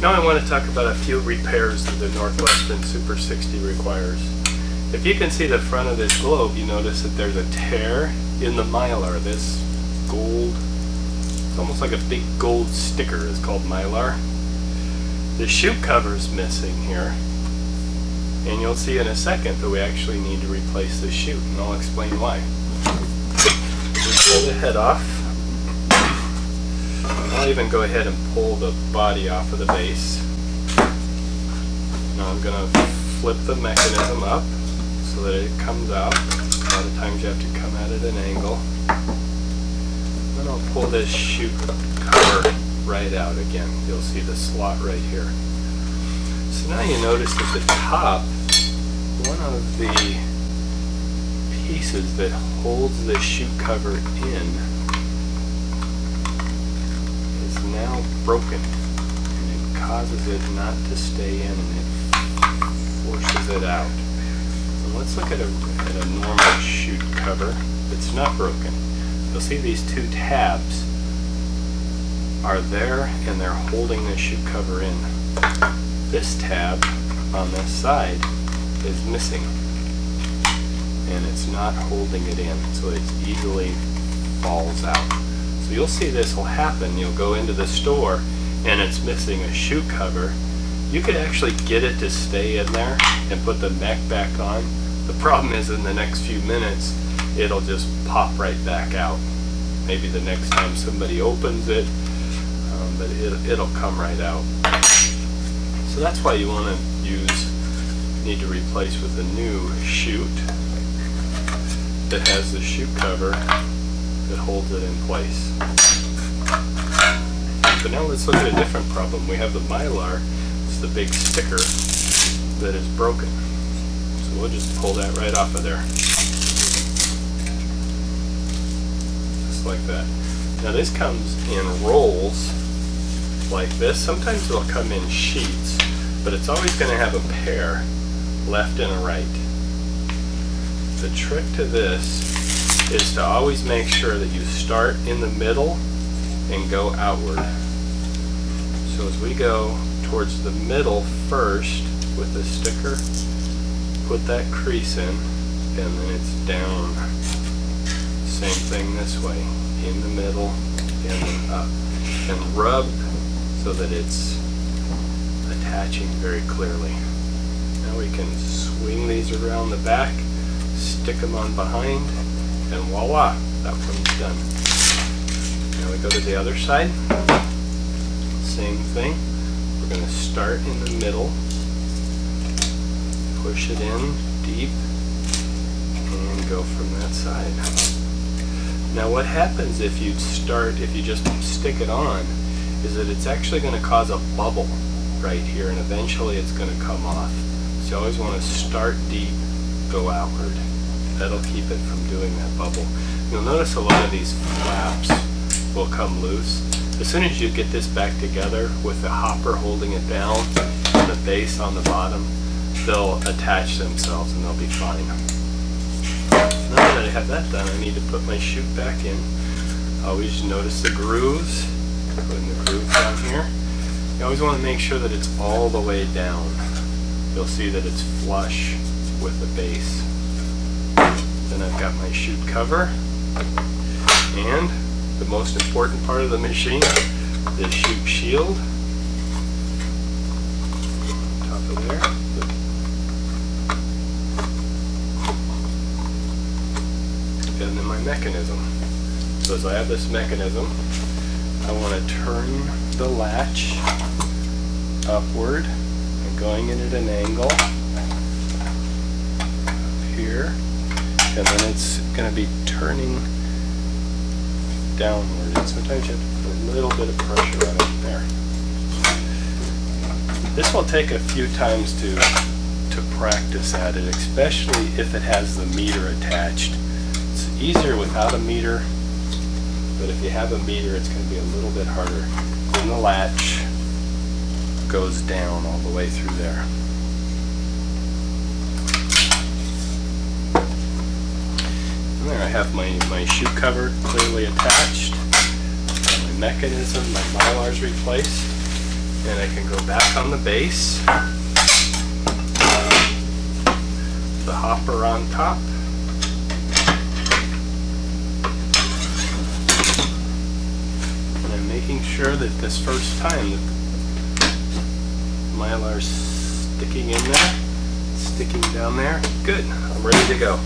Now I want to talk about a few repairs that the Northwestern Super 60 requires. If you can see the front of this globe, you notice that there's a tear in the Mylar. This gold, it's almost like a big gold sticker, is called Mylar. The chute cover is missing here, and you'll see in a second that we actually need to replace the chute, and I'll explain why. Pull the head off. I'll even go ahead and pull the body off of the base. Now I'm going to flip the mechanism up so that it comes out. A lot of times you have to come at it at an angle. Then I'll pull this chute cover right out again. You'll see the slot right here. So now you notice at the top, one of the pieces that holds the chute cover in is now broken, and it causes it not to stay in, and it forces it out. So let's look at a normal chute cover that's not broken. You'll see these two tabs are there, and they're holding the chute cover in. This tab on this side is missing, and it's not holding it in, so it easily falls out. So you'll see this will happen. You'll go into the store and it's missing a chute cover. You could actually get it to stay in there and put the mech back on. The problem is, in the next few minutes it'll just pop right back out. Maybe the next time somebody opens it, but it'll come right out. So that's why you want to need to replace with a new chute that has the chute cover that holds it in place. So now let's look at a different problem. We have the Mylar. It's the big sticker that is broken. So we'll just pull that right off of there. Just like that. Now this comes in rolls like this. Sometimes it'll come in sheets, but it's always going to have a pair, left and a right. The trick to this is to always make sure that you start in the middle and go outward. So as we go towards the middle first with the sticker, put that crease in, and then it's down. Same thing this way, in the middle and then up. And rub so that it's attaching very clearly. Now we can swing these around the back, stick them on behind, and voila, that one's done. Now we go to the other side. Same thing. We're going to start in the middle, push it in deep, and go from that side. Now what happens if you just stick it on, is that it's actually going to cause a bubble right here, and eventually it's going to come off. So you always want to start deep, go outward. That'll keep it from doing that bubble. You'll notice a lot of these flaps will come loose. As soon as you get this back together with the hopper holding it down and the base on the bottom, they'll attach themselves and they'll be fine. Now that I have that done, I need to put my chute back in. Always notice the grooves. Putting the groove down here. You always want to make sure that it's all the way down. You'll see that it's flush with the base. Then I've got my chute cover, and the most important part of the machine, the chute shield. Top of there. And then my mechanism. So as I have this mechanism, I want to turn the latch upward and going in at an angle up here, and then it's going to be turning downward, and sometimes you have to put a little bit of pressure on it there. This will take a few times to practice at it, especially if it has the meter attached. It's easier without a meter, but if you have a meter, it's going to be a little bit harder. Then the latch goes down all the way through there. And there I have my chute cover clearly attached, my mechanism, my Mylar's replaced, and I can go back on the base, the hopper on top, and I'm making sure that this first time that Mylar's sticking in there, sticking down there. Good, I'm ready to go.